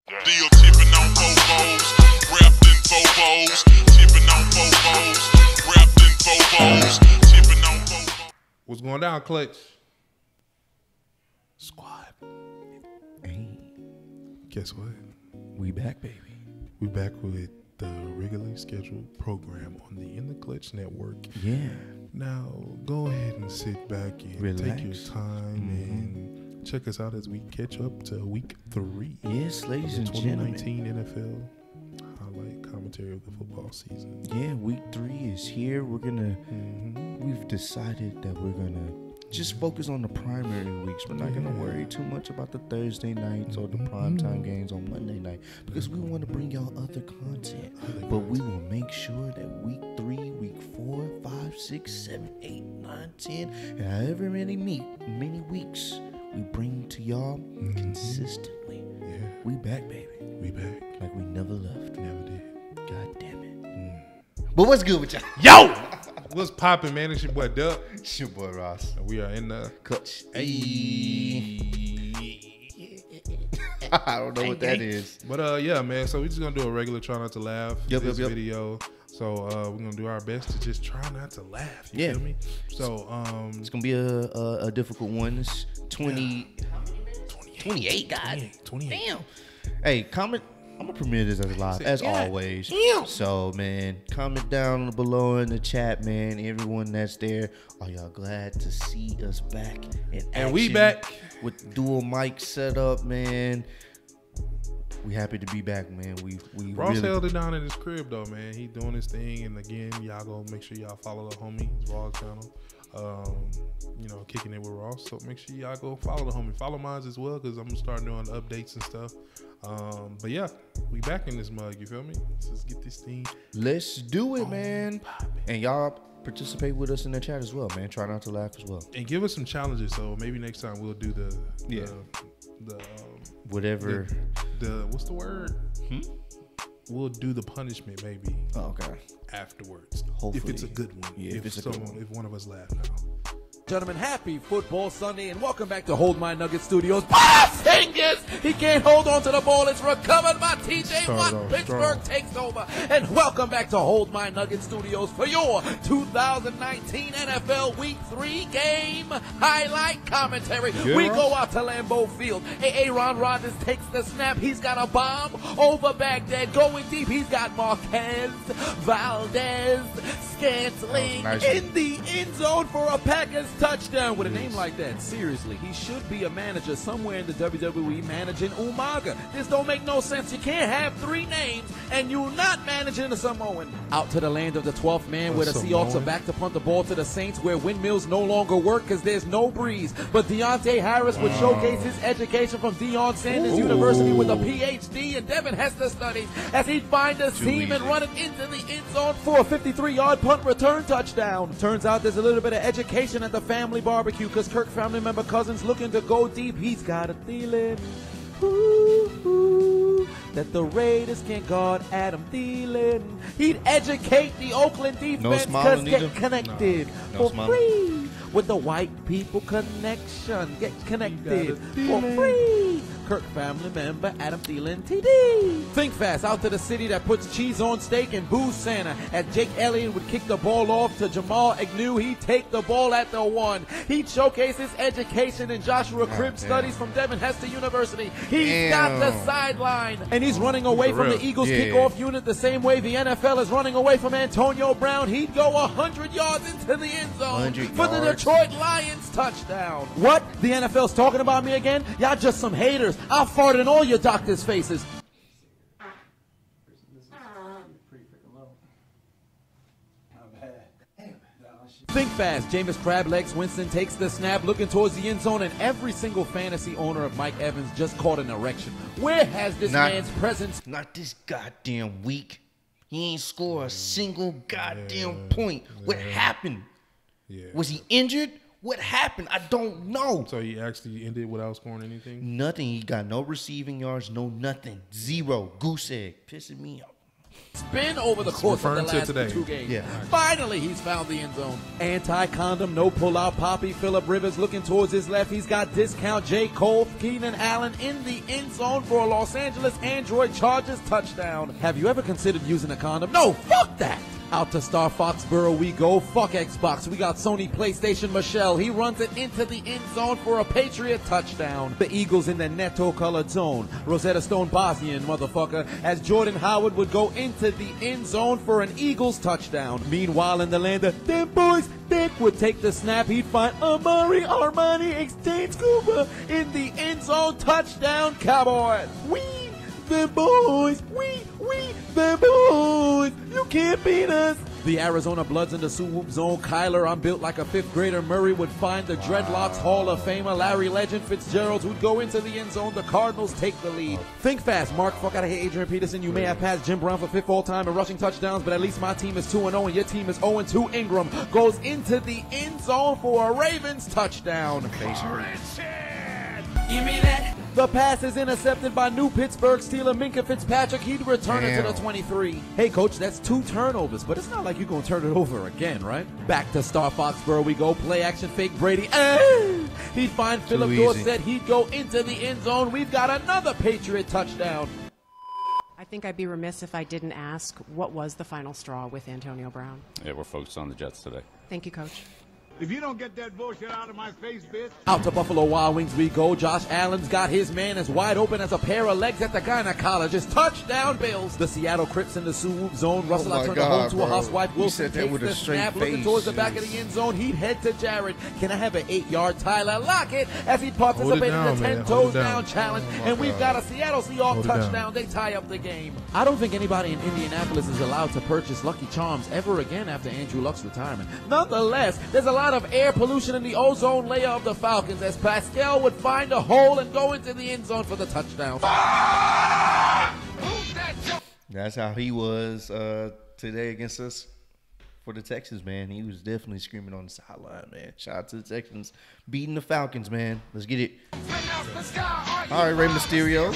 Deal tipping on Bobos, wrapped in Bobos, tipping on Bobos, wrapped in Bobos, tipping on Bobos. What's going down, Clutch? Squad. Hey, Guess what? we back, baby. We back with the regularly scheduled program on the InTheClutch network. Yeah. Now, go ahead and sit back and take your Relax. time and check us out as we catch up to week 3. Yes, ladies and the gentlemen. 2019 NFL highlight commentary of the football season. Yeah, week 3 is here. We're gonna. We've decided that we're gonna just focus on the primary weeks. We're not gonna worry too much about the Thursday nights or the primetime games on Monday night because we want to bring y'all other content. But we will make sure that week 3, week 4, 5, 6, 7, 8, 9, 10, and however many weeks we bring to y'all consistently. Yeah, We back, baby. we back. Like we never left. Never did. God damn it. But what's good with y'all? Yo! What's poppin', man? It's your boy Dub. It's your boy Ross. And we are in the Clutch. Hey. I don't know what that is. But yeah, man. So we're just gonna do a regular try not to laugh Yep, this yep. video. So we're gonna do our best to just try not to laugh. You Yeah. feel me? So It's gonna be a difficult one. It's 28. God 28. damn. Hey, comment. I'm gonna premiere this as live as always. So man, comment down below in the chat, man. Everyone that's there, are y'all glad to see us back in action? And we back with dual mic setup, man. We happy to be back, man. We Ross really held it down in his crib though, man. He doing his thing, and again, y'all go make sure y'all follow the homie Ross channel. You know, kicking it with Ross. So make sure y'all go follow the homie. Follow mine as well, because I'm gonna start doing updates and stuff. But yeah, we back in this mug. You feel me? Let's get this thing. Let's do it, man. And y'all participate with us in the chat as well, man. Try not to laugh as well. And give us some challenges. So maybe next time we'll do the Whatever. the what's the word? We'll do the punishment maybe Oh, okay. afterwards. Hopefully. If it's a good one. Yeah, if it's a good one. If one of us laugh now. Gentlemen, happy football Sunday and welcome back to Hold My Nugget Studios. Pass fingers! He can't hold on to the ball. It's recovered by TJ Start Watt. off Pittsburgh strong. takes over. And welcome back to Hold My Nugget Studios for your 2019 NFL Week 3 game highlight commentary. Yeah, We Ross. go out to Lambeau Field. Aaron Rodgers takes the snap. He's got a bomb over Baghdad. Going deep, he's got Marquez, Valdez, Scantling That was nice. in the end zone for a Packers touchdown. With a name like that, seriously, he should be a manager somewhere in the WWE managing Umaga. This don't make no sense. You can't have 3 names and you're not managing a Samoan. Out to the land of the 12th man, where the Seahawks are Samoan? back to punt the ball to the Saints, where windmills no longer work because there's no breeze. But Deontay Harris would showcase his education from Deion Sanders University with a PhD in Devin Hester studies as he'd find a seam and run it into the end zone for a 53-yard punt return touchdown. Turns out there's a little bit of education at the family barbecue because Kirk family member Cousins looking to go deep. He's got a feeling that the Raiders can't guard Adam Thielen. He'd educate the Oakland defense smiling because either? get connected No for smiling. free with the white people connection. Get connected for Thielen. free. Kirk family member Adam Thielen TD. Think fast out to the city that puts cheese on steak and boos Santa. As Jake Elliott would kick the ball off to Jamal Agnew, he'd take the ball at the 1. He'd showcase his education in Joshua Cribb's damn. studies from Devin Hester University. He's got the Damn. sideline, and he's running away from the real. Eagles Yeah. kickoff unit the same way the NFL is running away from Antonio Brown. He'd go 100 yards into the end zone 100 for the yards. Detroit Lions touchdown. What? The NFL's talking about me again? Y'all just some haters. I'll fart in all your doctors' faces. Think fast. Jameis Crablegs Winston takes the snap, looking towards the end zone, and every single fantasy owner of Mike Evans just caught an erection. Where has this man's presence? Not this goddamn week. He ain't score a single goddamn point. What happened? Yeah. Was he injured? What happened? I don't know. So he actually ended without scoring anything? Nothing. He got no receiving yards, no nothing. 0. Goose egg. Pissing me off. spin over the course of the referring to last today. 2 games. Yeah. Finally, he's found the end zone. Anti-condom, no pull-out Poppy. Phillip Rivers looking towards his left. He's got discount J. Cole. Keenan Allen in the end zone for a Los Angeles Android Chargers touchdown. Have you ever considered using a condom? No, fuck that! Out to Star Foxborough we go. Fuck Xbox. We got Sony PlayStation Michelle. He runs it into the end zone for a Patriot touchdown. The Eagles in the Neto colored zone. Rosetta Stone Bosnian, motherfucker, as Jordan Howard would go into the end zone for an Eagles touchdown. Meanwhile, in the land of them boys, Dick would take the snap. He'd find Amari Armani Exchange Cooper in the end zone touchdown. Cowboys. We the boys, we the boys, you can't beat us. The Arizona Bloods in the swoop zone. Kyler, I'm built like a 5th grader. Murray would find the Dreadlocks Hall of Famer. Larry Legend Fitzgerald would go into the end zone. The Cardinals take the lead. Think fast, Mark. Fuck out of here, Adrian Peterson. You may have passed Jim Brown for 5th all-time in rushing touchdowns, but at least my team is 2-0 and your team is 0-2. Ingram goes into the end zone for a Ravens touchdown. Give me that. The pass is intercepted by new Pittsburgh Steeler Minkah Fitzpatrick. He'd return it to the 23. Hey, coach, that's 2 turnovers, but it's not like you're going to turn it over again, right? Back to Star Foxborough we go. Play action fake Brady. He'd find Philip Dorsett. He'd go into the end zone. We've got another Patriot touchdown. I think I'd be remiss if I didn't ask, what was the final straw with Antonio Brown? Yeah, we're focused on the Jets today. Thank you, Coach. If you don't get that bullshit out of my face, bitch. Out to Buffalo Wild Wings we go. Josh Allen's got his man as wide open as a pair of legs at the gynecologist. Touchdown Bills. The Seattle Crips in the swoop zone. Russell I turned home to a housewife. Wilson takes the snap, looking towards the back of the end zone. He'd head to Jared. Can I have an 8-yard Tyler Lockett as he participated in the 10 toes down challenge? And we've got a Seattle Seahawks touchdown. They tie up the game. I don't think anybody in Indianapolis is allowed to purchase Lucky Charms ever again after Andrew Luck's retirement. Nonetheless, there's a lot of air pollution in the ozone layer of the Falcons as Pascal would find a hole and go into the end zone for the touchdown. That's how he was today against us for the Texans, man. He was definitely screaming on the sideline, man. Shout out to the Texans beating the Falcons, man. Let's get it. All right, Rey Mysterio.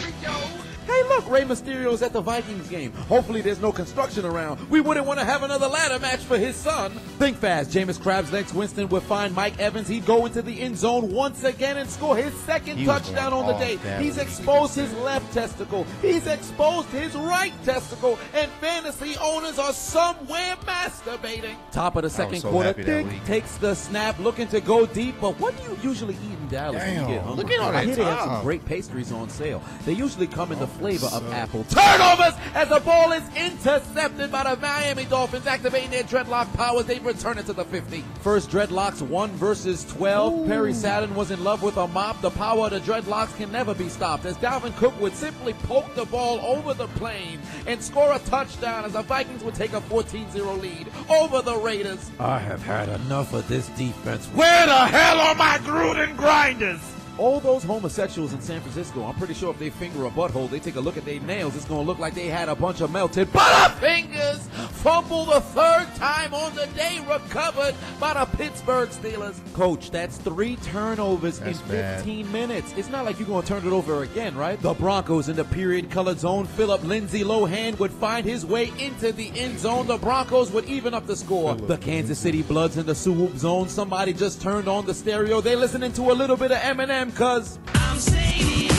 Hey, look, Rey Mysterio's at the Vikings game. Hopefully there's no construction around. We wouldn't want to have another ladder match for his son. Think fast. Jameis Krabs Legs Winston would find Mike Evans. He'd go into the end zone once again and score his second touchdown on the day. He's exposed his left testicle. He's exposed his right testicle. And fantasy owners are somewhere masturbating. Top of the second quarter, Dick takes the snap, looking to go deep. But what do you usually eat in Dallas when you get hungry? Look at all that I hear they have some time. great pastries on sale. They usually come in the flavor of apple. Turnovers as the ball is intercepted by the Miami Dolphins, activating their dreadlock powers. They return it to the 50. First dreadlocks 1 versus 12. Ooh. Perry Saturn was in love with a mop. The power of the dreadlocks can never be stopped as Dalvin Cook would simply poke the ball over the plane and score a touchdown as the Vikings would take a 14-0 lead over the Raiders. I have had enough of this defense. Where the hell are my Gruden grinders? All those homosexuals in San Francisco, I'm pretty sure if they finger a butthole, they take a look at their nails, it's going to look like they had a bunch of melted butterfingers. Fumble the 3rd time on the day, recovered by the Pittsburgh Steelers. Coach, that's 3 turnovers in 15 minutes. It's not like you're going to turn it over again, right? The Broncos in the period-colored zone. Philip Lindsay Lohan would find his way into the end zone. The Broncos would even up the score. The Kansas City Bloods in the swoop zone. Somebody just turned on the stereo. They listening to a little bit of Eminem. Cause I'm saying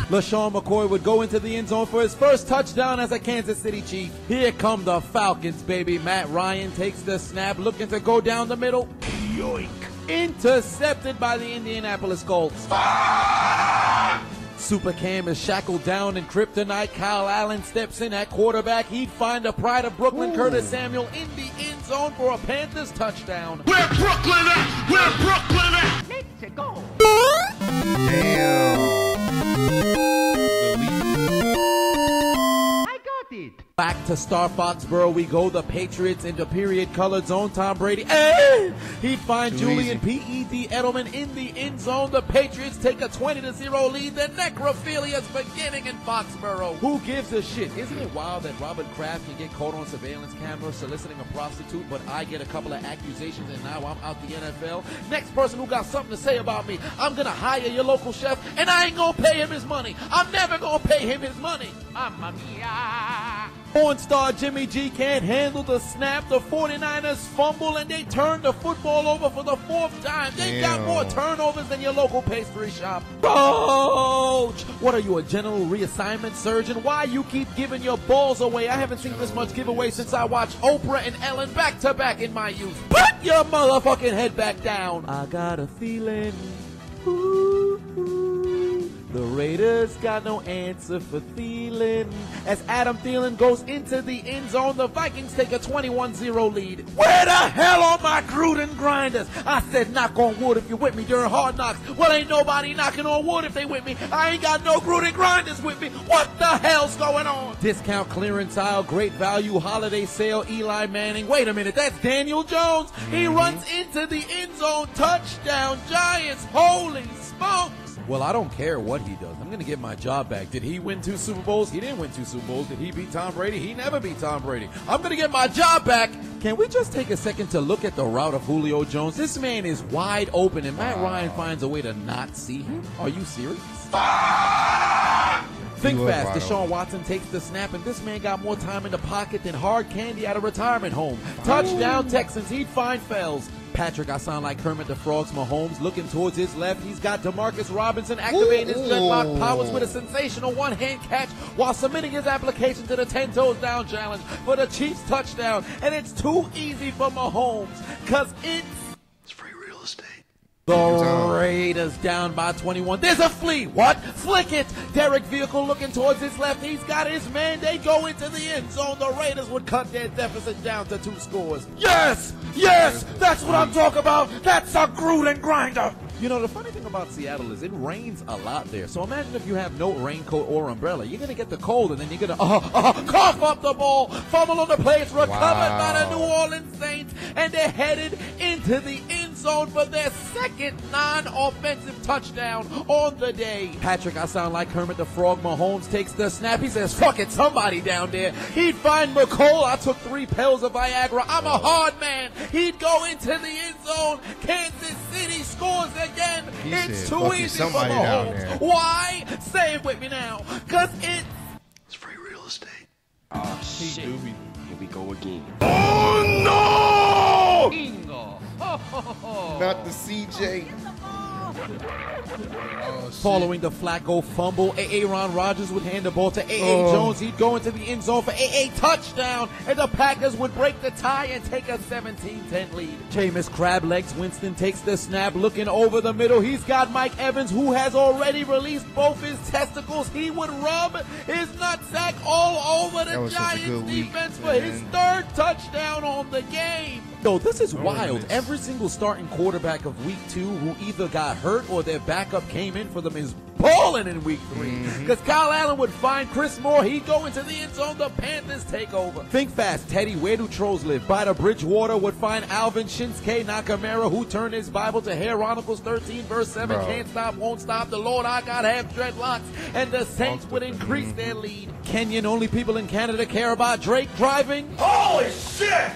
LaShawn McCoy would go into the end zone for his first touchdown as a Kansas City Chief. Here come the Falcons, baby. Matt Ryan takes the snap, looking to go down the middle. Yoink. Intercepted by the Indianapolis Colts. Super Cam is shackled down in kryptonite. Kyle Allen steps in at quarterback. He'd find the pride of Brooklyn, Curtis Samuel, in the end zone for a Panthers touchdown. Where Brooklyn at? Where Brooklyn at? Let's go. Damn. I got it. Back to Star Foxborough we go. The Patriots into period colored zone. Tom Brady. Hey! He finds Julian P.E.D. Edelman in the end zone. The Patriots take a 20-0 lead. The necrophilia is beginning in Foxborough. Who gives a shit? Isn't it wild that Robert Kraft can get caught on surveillance camera soliciting a prostitute, but I get a couple of accusations and now I'm out the NFL? Next person who got something to say about me, I'm gonna hire your local chef and I ain't gonna pay him his money. I'm never gonna pay him his money. Mamma mia. Porn star Jimmy G can't handle the snap. The 49ers fumble and they turn the football over for the 4th time. They got more turnovers than your local pastry shop. Coach! What are you, a general reassignment surgeon? Why you keep giving your balls away? I haven't seen this much giveaway since I watched Oprah and Ellen back to back in my youth. Put your motherfucking head back down. I got a feeling. The Raiders got no answer for Thielen. As Adam Thielen goes into the end zone, the Vikings take a 21-0 lead. Where the hell are my Gruden grinders? I said knock on wood if you're with me during Hard Knocks. Well, ain't nobody knocking on wood if they with me. I ain't got no Gruden grinders with me. What the hell's going on? Discount clearance aisle, great value, holiday sale, Eli Manning. Wait a minute, that's Daniel Jones. He runs into the end zone, touchdown, Giants. Holy smokes. Well, I don't care what he does. I'm going to get my job back. Did he win 2 Super Bowls? He didn't win 2 Super Bowls. Did he beat Tom Brady? He never beat Tom Brady. I'm going to get my job back. Can we just take a second to look at the route of Julio Jones? This man is wide open, and Matt Ryan finds a way to not see him. Are you serious? Think fast. Deshaun Watson takes the snap, and this man got more time in the pocket than hard candy at a retirement home. Touchdown Texans. He'd find Fells. Patrick, I sound like Kermit the Frog's Mahomes, looking towards his left. He's got DeMarcus Robinson activating his dreadlock powers with a sensational one-hand catch while submitting his application to the 10 toes down challenge for the Chiefs touchdown. And it's too easy for Mahomes because it's free real estate. The Raiders down by 21. There's a flea. What? Flick it. Derek Vehicle looking towards his left. He's got his man. They go into the end zone. The Raiders would cut their deficit down to 2 scores. Yes! Yes! That's what I'm talking about. That's a Gruden grinder. You know, the funny thing about Seattle is it rains a lot there. So imagine if you have no raincoat or umbrella. You're going to get the cold, and then you're going to cough up the ball. Fumble on the play. It's recovered by the New Orleans Saints, and they're headed into the end zone for their second non-offensive touchdown on the day. Patrick, I sound like Kermit the Frog. Mahomes takes the snap. He says, fuck it, somebody down there. He'd find McCole. I took 3 pills of Viagra. I'm a hard man. He'd go into the end zone. Kansas City scores again. It's too easy for Mahomes. Why? Say it with me now. Because it's free real estate. Oh, shit. Here we go again. Oh, no! Bingo. Not the CJ. Following the Flacco fumble, Aaron Rodgers would hand the ball to Jones. He'd go into the end zone for touchdown, and the Packers would break the tie and take a 17-10 lead. Jameis Crablegs Winston takes the snap, looking over the middle. He's got Mike Evans, who has already released both his testicles. He would rub his nutsack all over the Giants defense for his 3rd touchdown on the game. Yo, this is wild. Every single starting quarterback of week 2 who either got hurt or their backup came in for them is balling in week 3. Because Kyle Allen would find Chris Moore. He'd go into the end zone. The Panthers take over. Think fast. Teddy, where do trolls live? By the Bridgewater would find Alvin Shinsuke Nakamura, who turned his Bible to Chronicles 13, verse 7. Can't stop, won't stop. The Lord our God have dreadlocks. And the Saints would increase their lead. Kenyan, only people in Canada care about Drake driving. Holy shit!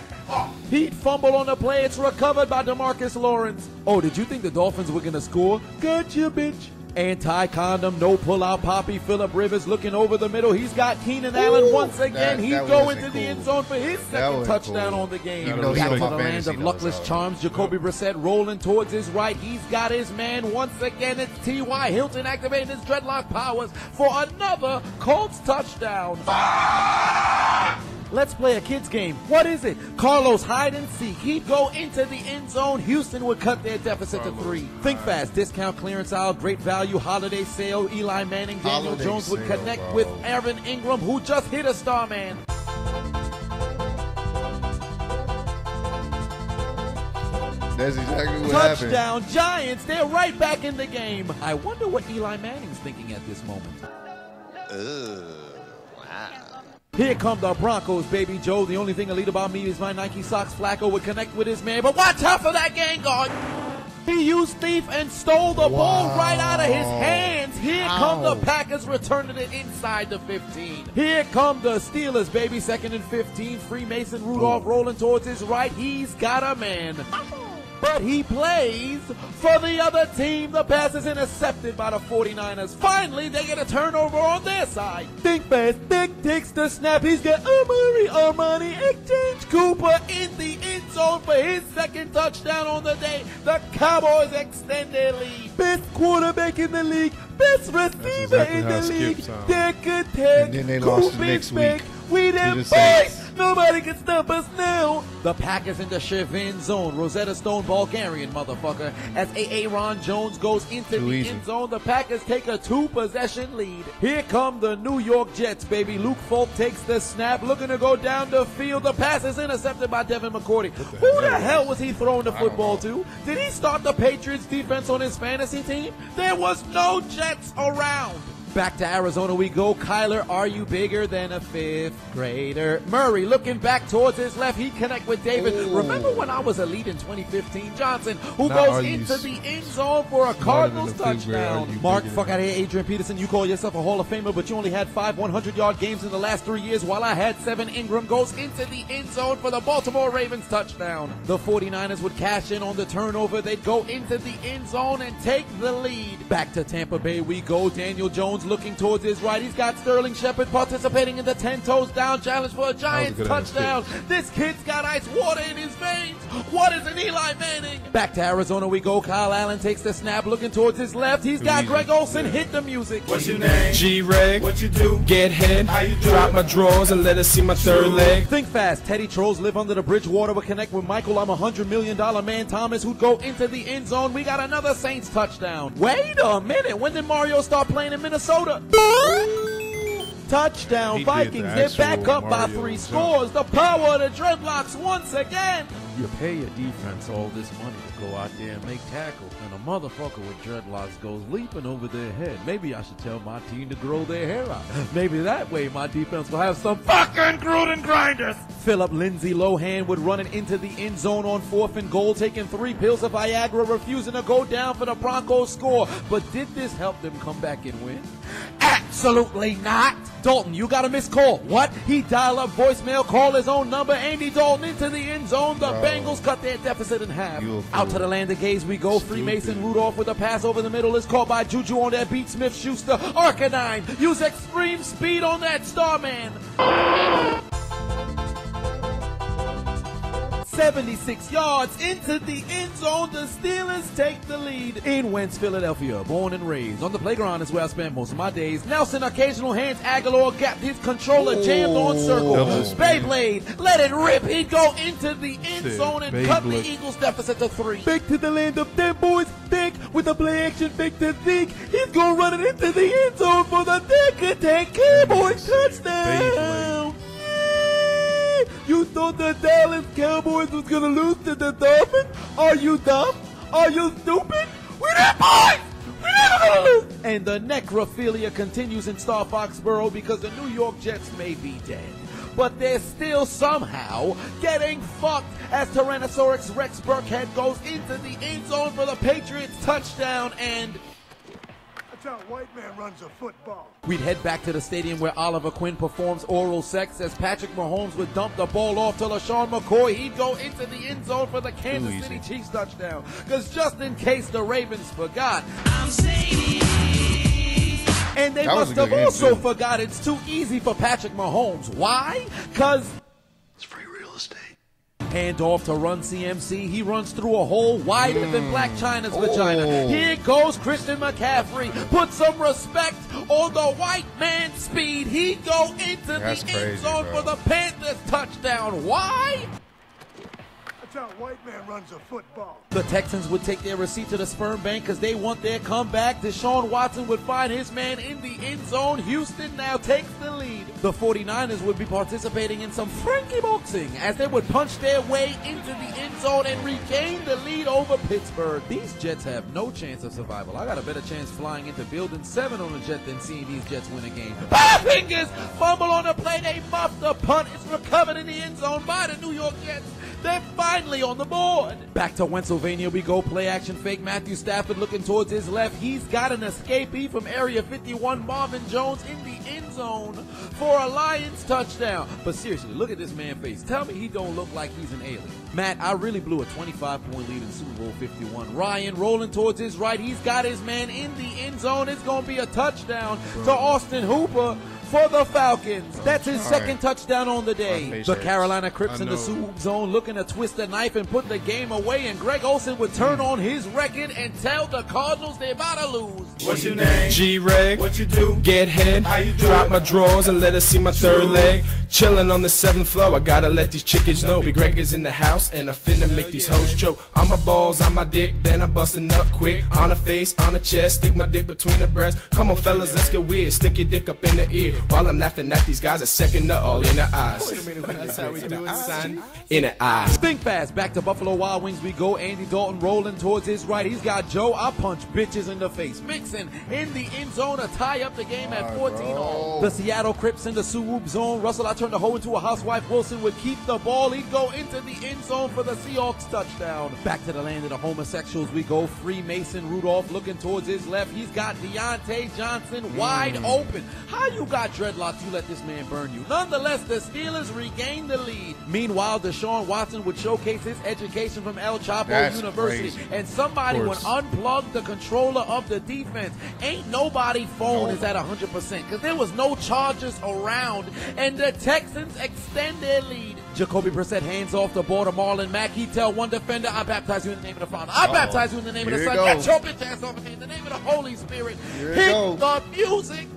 He'd fumble on the play. It's recovered by DeMarcus Lawrence. Oh, did you think the Dolphins were going to score? Gotcha, bitch. Anti-condom, no pull-out Poppy. Phillip Rivers looking over the middle. He's got Keenan Allen once again. He'd go into the end zone for his 2nd touchdown on the game. Back to the land of luckless charms. Jacoby Brissett rolling towards his right. He's got his man once again. It's T.Y. Hilton activating his dreadlock powers for another Colts touchdown. Let's play a kid's game. What is it? Carlos hide and seek. He'd go into the end zone. Houston would cut their deficit to 3. Think fast. Discount clearance aisle. Great value. Holiday sale. Eli Manning. Daniel Jones would connect with Aaron Ingram, who just hit a star man. That's exactly what happened. Touchdown Giants. They're right back in the game. I wonder what Eli Manning's thinking at this moment. Wow. Here come the Broncos, baby Joe. The only thing elite about me is my Nike socks. Flacco would connect with his man, but watch out for that gang guard. He used thief and stole the ball right out of his hands. Here come the Packers returning it inside the 15. Here come the Steelers, baby. 2nd and 15. Freemason Rudolph rolling towards his right. He's got a man. But he plays for the other team. The pass is intercepted by the 49ers. Finally, they get a turnover on their side. Think fast, Dick takes the snap. He's got Armani exchange Cooper in the end zone for his 2nd touchdown on the day. The Cowboys extend their lead. Best quarterback in the league. Best receiver in the league. And then they lost the next week. We them boys. Nobody can stop us now. The Packers in the Chevin zone. Rosetta Stone Bulgarian motherfucker. As Aaron Jones goes into the end zone, the Packers take a 2-possession lead. Here come the New York Jets, baby. Luke Falk takes the snap, looking to go down the field. The pass is intercepted by Devin McCourty. Who the hell was he throwing the football to? Did he start the Patriots defense on his fantasy team? There was no Jets around. Back to Arizona we go. Kyler, are you bigger than a 5th grader? Murray looking back towards his left. He connect with David. Remember when I was elite in 2015? Johnson, who goes into the end zone for a Cardinals touchdown. Mark, fuck out of here, Adrian Peterson. You call yourself a Hall of Famer, but you only had 5 100-yard games in the last 3 years, while I had 7. Ingram goes into the end zone for the Baltimore Ravens touchdown. The 49ers would cash in on the turnover. They'd go into the end zone and take the lead. Back to Tampa Bay we go. Daniel Jones looking towards his right. He's got Sterling Shepard participating in the 10 toes down challenge for a Giants touchdown. This kid's got ice water in his veins. What is an Eli Manning? Back to Arizona we go. Kyle Allen takes the snap looking towards his left. He's got Greg Olsen. Hit the music. What's your name? G-Reg. What you do? Get head. How you do? Drop my drawers and let us see my 3rd leg. Think fast. Teddy Trolls live under the Bridgewater. Will connect with Michael. I'm $100 million man Thomas, who'd go into the end zone. We got another Saints touchdown. Wait a minute. When did Mario start playing in Minnesota? Touchdown Vikings. They're back up by 3 scores. The power of the dreadlocks once again. You pay your defense all this money to go out there and make tackles, and a motherfucker with dreadlocks goes leaping over their head. Maybe I should tell my team to grow their hair out. Maybe that way my defense will have some fucking Gruden grinders. Philip Lindsay Lohan would run it into the end zone on 4th and goal, taking 3 pills of Viagra, refusing to go down for the Broncos score. But did this help them come back and win? Absolutely not. Dalton, you got a missed call. What? He dial up voicemail, call his own number. Andy Dalton into the end zone. The Bengals cut their deficit in half. Out to the land of gaze we go. Freemason Rudolph with a pass over the middle is caught by Juju on that beat. Smith-Schuster. Arcanine. Use extreme speed on that Starman. 76 yards into the end zone. The Steelers take the lead. In Wentz, Philadelphia, born and raised. On the playground is where I spent most of my days. Nelson, occasional hands. Aguilar gapped his controller, jammed on circle. Beyblade, let it rip. He'd go into the end zone and cut the Eagles' deficit to 3. Back to the land of them boys. Think with a play action back to Zeke. He's going to run it into the end zone for the Tank Cowboys touchdown. You thought the Dallas Cowboys was going to lose to the Dolphins? Are you dumb? Are you stupid? We're that boys! We're never going to lose! And the necrophilia continues in Star Foxborough because the New York Jets may be dead, but they're still somehow getting fucked as Tyrannosaurus Rex Burkhead goes into the end zone for the Patriots touchdown. And That's how a white man runs a football. we'd head back to the stadium where Oliver Quinn performs oral sex as Patrick Mahomes would dump the ball off to LaShawn McCoy. He'd go into the end zone for the Kansas City Chiefs touchdown. Because just in case the Ravens forgot, and they must have also forgot, it's too easy for Patrick Mahomes. Why? Because It's free real estate. hand off to Run CMC. He runs through a hole wider than Black China's vagina. Here goes Christian McCaffrey. Put some respect on the white man's speed. He'd go into the end zone for the Panthers touchdown. Why? how white man runs a football. The Texans would take their receipt to the sperm bank because they want their comeback. Deshaun Watson would find his man in the end zone. Houston now takes the lead. The 49ers would be participating in some Frankie boxing as they would punch their way into the end zone and regain the lead over Pittsburgh. These Jets have no chance of survival. I got a better chance flying into Building 7 on a jet than seeing these Jets win a game. Fingers fumble on the play. They muff the punt. It's recovered in the end zone by the New York Jets. They're finally on the board. Back to Pennsylvania we go. Play action fake. Matthew Stafford looking towards his left. He's got an escapee from Area 51. Marvin Jones in the end zone for a Lions touchdown. But seriously, look at this man's face. Tell me he don't look like he's an alien. Matt, I really blew a 25-point lead in Super Bowl 51. Ryan rolling towards his right. He's got his man in the end zone. It's going to be a touchdown to Austin Hooper for the Falcons. That's his second touchdown on the day. The Carolina Crips in the soup zone looking to twist the knife and put the game away, and Greg Olsen would turn on his record and tell the Cardinals they're about to lose. What's your name? G-Reg. What you do? Get head. How you do? Drop my drawers and let us see my third leg. Chilling on the 7th floor. I gotta let these chickens know. Big Greg is in the house and I finna make these hoes choke. On my balls, on my dick, then I'm busting up quick. On the face, on the chest, stick my dick between the breasts. Come on fellas, let's get weird. Stick your dick up in the ear. While I'm laughing at these guys, a second to all in the eyes. Wait a minute, that's how we do it, son. In the eyes. Think fast. Back to Buffalo Wild Wings we go. Andy Dalton rolling towards his right. He's got Joe. I punch bitches in the face. Mixon in the end zone to tie up the game at 14-all. The Seattle Crips in the swoop zone. Russell, I turned the hoe into a housewife. Wilson would keep the ball. He'd go into the end zone for the Seahawks touchdown. Back to the land of the homosexuals we go. Freemason Rudolph looking towards his left. He's got Deontay Johnson wide open. How you got dreadlocks? You let this man burn you. Nonetheless, the Steelers regain the lead. Meanwhile, Deshaun Watson would showcase his education from El Chapo University. Crazy. And somebody would unplug the controller of the defense. Ain't nobody phone is at 100% because there was no charges around. And the Texans extend their lead. Jacoby Brissett hands off the ball to Marlon Mack. He tell one defender, I baptize you in the name of the Father. I baptize you in the name of the Son. Get your bitch ass off of me in the name of the Holy Spirit. Hit the music.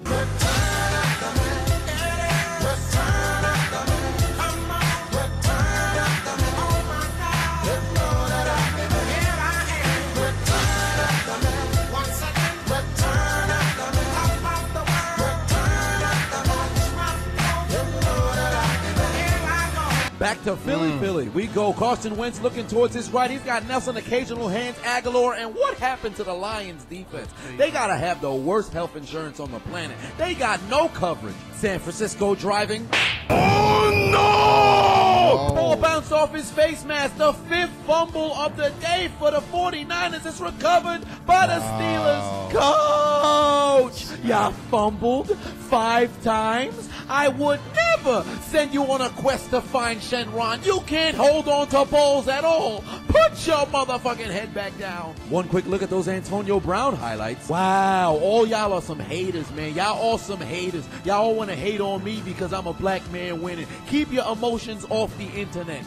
Back to Philly. We go. Carson Wentz looking towards his right. He's got Nelson, occasional hands, Aguilar. And what happened to the Lions defense? They got to have the worst health insurance on the planet. They got no coverage. San Francisco driving. Oh, no! Ball bounced off his face mask. The 5th fumble of the day for the 49ers is recovered by the Steelers. Coach, you fumbled 5 times. I would never send you on a quest to find Shenron. You can't hold on to balls at all. Put your motherfucking head back down. One quick look at those Antonio Brown highlights. Wow, all y'all are some haters, man. Y'all all some haters. Y'all all want to hate on me because I'm a black man winning. Keep your emotions off the internet.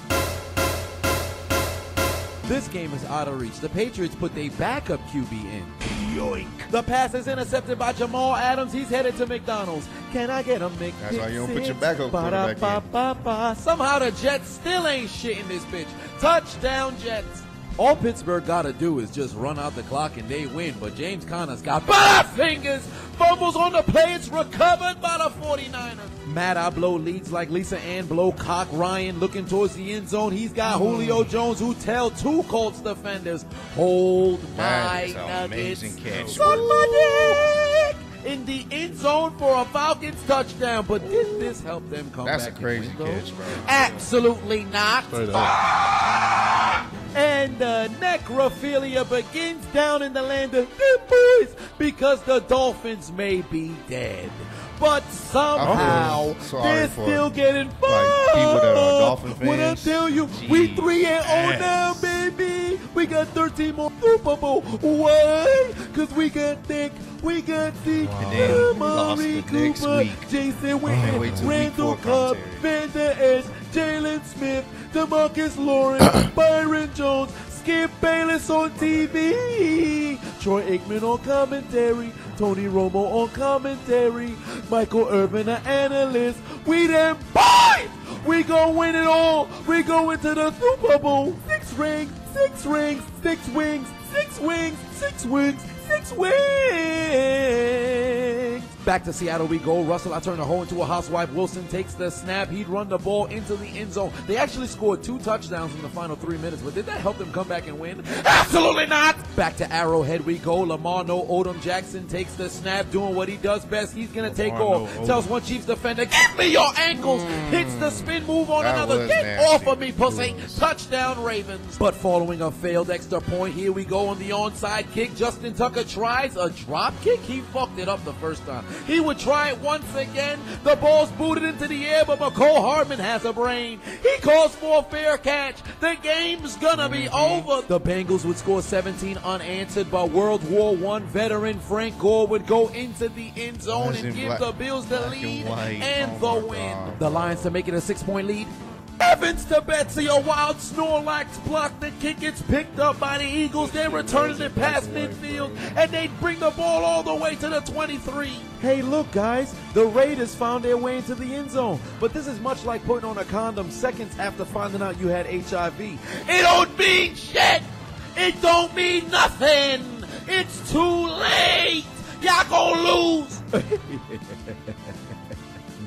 This game is out of reach. The Patriots put their backup QB in. Yoink. The pass is intercepted by Jamal Adams. He's headed to McDonald's. Can I get a McDonald's? That's why you don't put your backup quarterback in. Somehow the Jets still ain't shit in this bitch. Touchdown Jets. All Pittsburgh got to do is just run out the clock and they win. But James Conner's got butterfingers. Fumbles on the play. It's recovered by the 49ers. Matt, I blow leads like Lisa Ann blow cock. Ryan looking towards the end zone. He's got Julio Jones who tell 2 Colts defenders, hold my nuggets. Amazing catch. Suck my dick. In the end zone for a Falcons touchdown. But did this help them come back? That's a crazy catch, bro. Absolutely not. And the necrophilia begins down in the land of the boys because the Dolphins may be dead. But somehow they're still getting fun. When I tell you, we 3-0 now, baby. We got 13 more Super Bowl. Why? Because we got Nick. We got Zeke, Amari Cooper, Jason Witten, Randall Cobb, Van Der Esch, Jalen Smith, DeMarcus Lawrence, Byron Jones, Skip Bayless on TV, Troy Aikman on commentary, Tony Romo on commentary, Michael Irvin an analyst. We them boys! We gon' win it all. We go into the Super Bowl 6 6 rings, 6 rings, 6 wings, 6 wings, 6 wings, 6 wings. Back to Seattle we go. Russell, I turn the hole into a housewife. Wilson takes the snap. He'd run the ball into the end zone. They actually scored 2 touchdowns in the final 3 minutes, but did that help them come back and win? Absolutely not! Back to Arrowhead we go. Lamar No Odom Jackson takes the snap, doing what he does best. He's going to take off. Tells one Chiefs defender, give me your ankles! Hits the spin move on another. Get off of me, pussy! Touchdown, Ravens. But following a failed extra point, here we go on the onside kick. Justin Tucker tries a drop kick. He fucked it up the first time. He would try it once again. The ball's booted into the air, but McCole Hardman has a brain. He calls for a fair catch. The game's gonna be over. The Bengals would score 17 unanswered, but World War I veteran Frank Gore would go into the end zone and give the Bills the lead and the win. The Lions to make it a 6-point lead. Evans to Betsy, a wild Snorlax block. The kick gets picked up by the Eagles. They're returning it past midfield, and they bring the ball all the way to the 23. Hey, look, guys. The Raiders found their way into the end zone. But this is much like putting on a condom seconds after finding out you had HIV. It don't mean shit. It don't mean nothing. It's too late. Y'all gonna lose.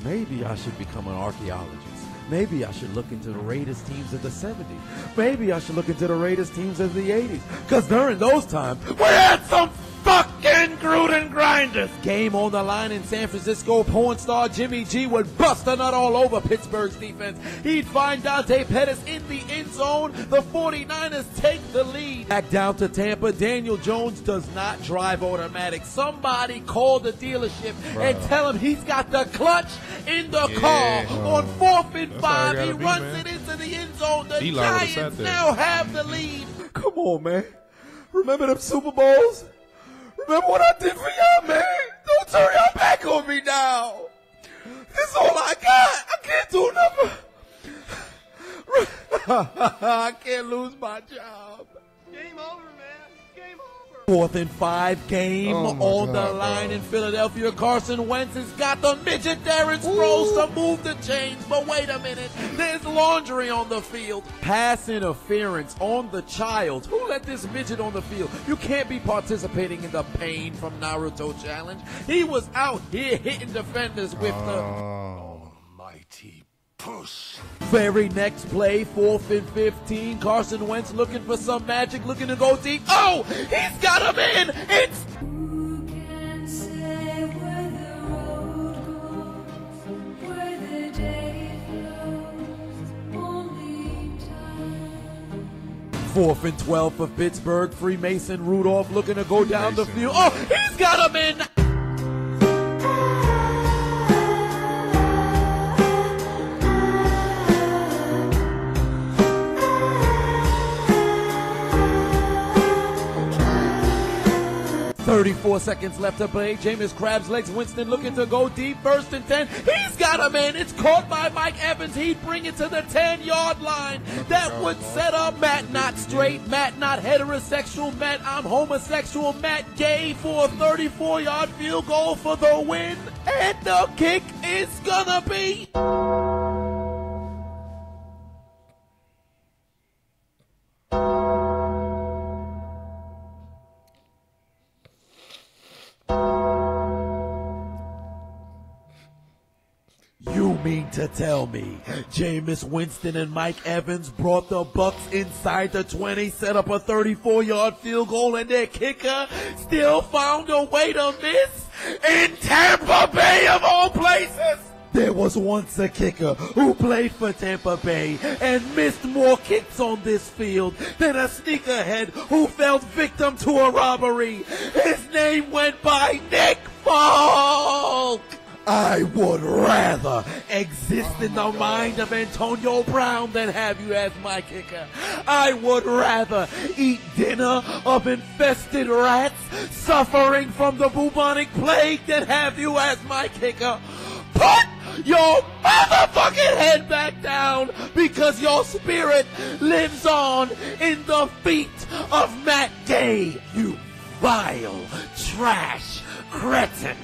Maybe I should become an archaeologist. Maybe I should look into the Raiders teams of the 70s. Maybe I should look into the Raiders teams of the 80s. Because during those times, we had some fucking Gruden grinders. Game on the line in San Francisco. Porn star Jimmy G would bust a nut all over Pittsburgh's defense. He'd find Dante Pettis in the end zone. The 49ers take the lead. Back down to Tampa. Daniel Jones does not drive automatic. Somebody call the dealership and tell him he's got the clutch in the car. On 4th and 5, he runs it into the end zone. The Giants now have the lead. Come on, man. Remember them Super Bowls? Remember what I did for y'all, man? Don't turn your back on me now. This is all I got. I can't do nothing. I can't lose my job. Game over, man. Game over. 4th and 5 game on the line in Philadelphia. Carson Wentz has got the midget Darren Sproles to move the chains. But wait a minute, there's laundry on the field. Pass interference on the child. Who let this midget on the field? You can't be participating in the pain from Naruto challenge. He was out here hitting defenders with the Mighty push. Very next play, 4th and 15. Carson Wentz looking for some magic, looking to go deep. Oh, he's got him in. It's Who can say where the road goes, where the day flows, only time. 4th and 12 for Pittsburgh. Freemason Rudolph looking to go down the field. Oh, he's got him in. 34 seconds left to play. Jameis Crab's legs. Winston looking to go deep. 1st and 10. He's got him in. It's caught by Mike Evans. He'd bring it to the 10-yard line. That would set up Matt not straight, Matt not heterosexual, Matt I'm homosexual, Matt gay for a 34-yard field goal for the win. And the kick is gonna be... You mean to tell me Jameis Winston and Mike Evans brought the Bucks inside the 20, set up a 34-yard field goal, and their kicker still found a way to miss in Tampa Bay of all places? There was once a kicker who played for Tampa Bay and missed more kicks on this field than a sneakerhead who fell victim to a robbery. His name went by Nick Folk. I would rather exist in the mind of Antonio Brown than have you as my kicker. I would rather eat dinner of infested rats suffering from the bubonic plague than have you as my kicker. Put your motherfucking head back down, because your spirit lives on in the feet of Matt Gay. You vile trash cretin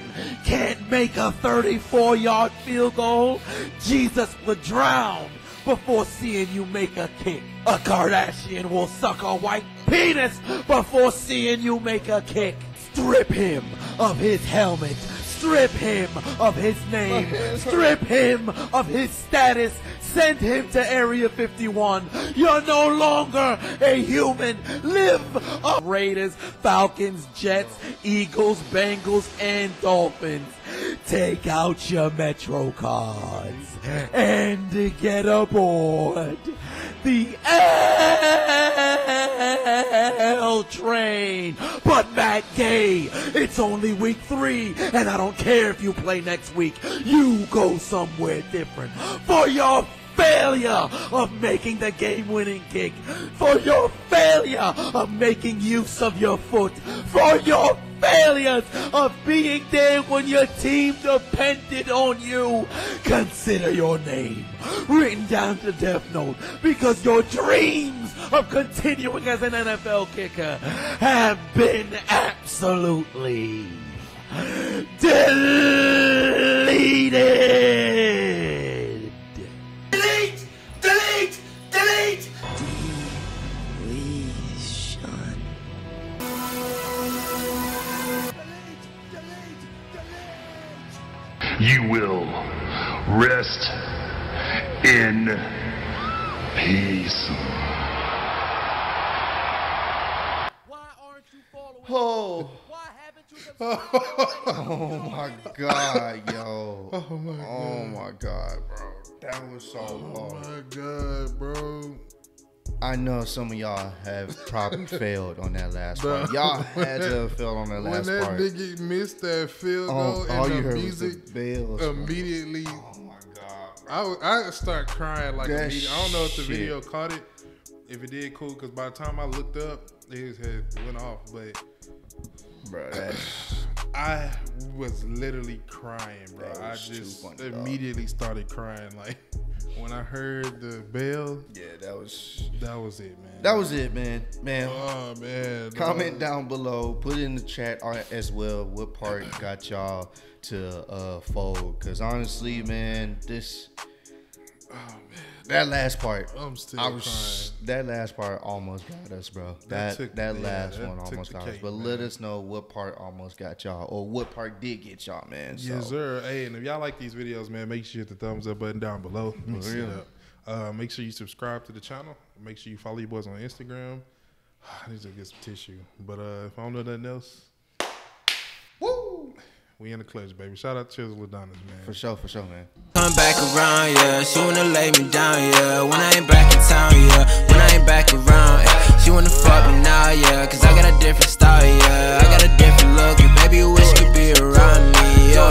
can't make a 34-yard field goal. Jesus would drown before seeing you make a kick. A Kardashian will suck a white penis before seeing you make a kick. Strip him of his helmet. Strip him of his name. Strip him of his status. Send him to Area 51. You're no longer a human. Live up. Raiders, Falcons, Jets, Eagles, Bengals, and Dolphins. Take out your Metro cards and get aboard the L train. But Matt Gay, it's only week 3, and I don't care if you play next week. You go somewhere different for your failure of making the game-winning kick, for your failure of making use of your foot, for your failures of being there when your team depended on you. Consider your name written down to Death Note, because your dreams of continuing as an NFL kicker have been absolutely deleted. Delete! Delete! Delete! Deletion. You will rest in peace. Oh. Oh my God, yo. Oh my God, bro. That was so hard. Oh my God, bro. I know some of y'all have probably failed on that last part. Y'all had to have failed on that last part. When that nigga missed that field goal all you and the heard music was the bells, immediately. Oh my God, bro. I start crying like That immediately. I don't know if the shit. video caught it. If it did, cool. Because by the time I looked up, his head went off. But bro, I was literally crying, bro. That I was too just funny, dog. immediately started crying. Like when I heard the bell, yeah, that was it, man. That was it, man. Oh man. Comment down below. Put it in the chat as well. What part got y'all to fold? Because honestly, man, that last part, I'm still crying. That last part almost got us, bro. That last one almost got us. But let us know what part almost got y'all, or what part did get y'all, man. Yes, sir. Hey, and if y'all like these videos, man, make sure you hit the thumbs up button down below. Make sure you subscribe to the channel. Make sure you follow your boys on Instagram. I need to get some tissue. But if I don't know nothing else, woo! We in the clutch, baby. Shout out to Chiseled Adonis, man. For sure, man. Come back around, yeah. She wanna lay me down, yeah. When I ain't back in town, yeah. When I ain't back around, yeah. She wanna fuck me now, yeah. Cause I got a different style, yeah. I got a different look, and baby, you wish you could be around me.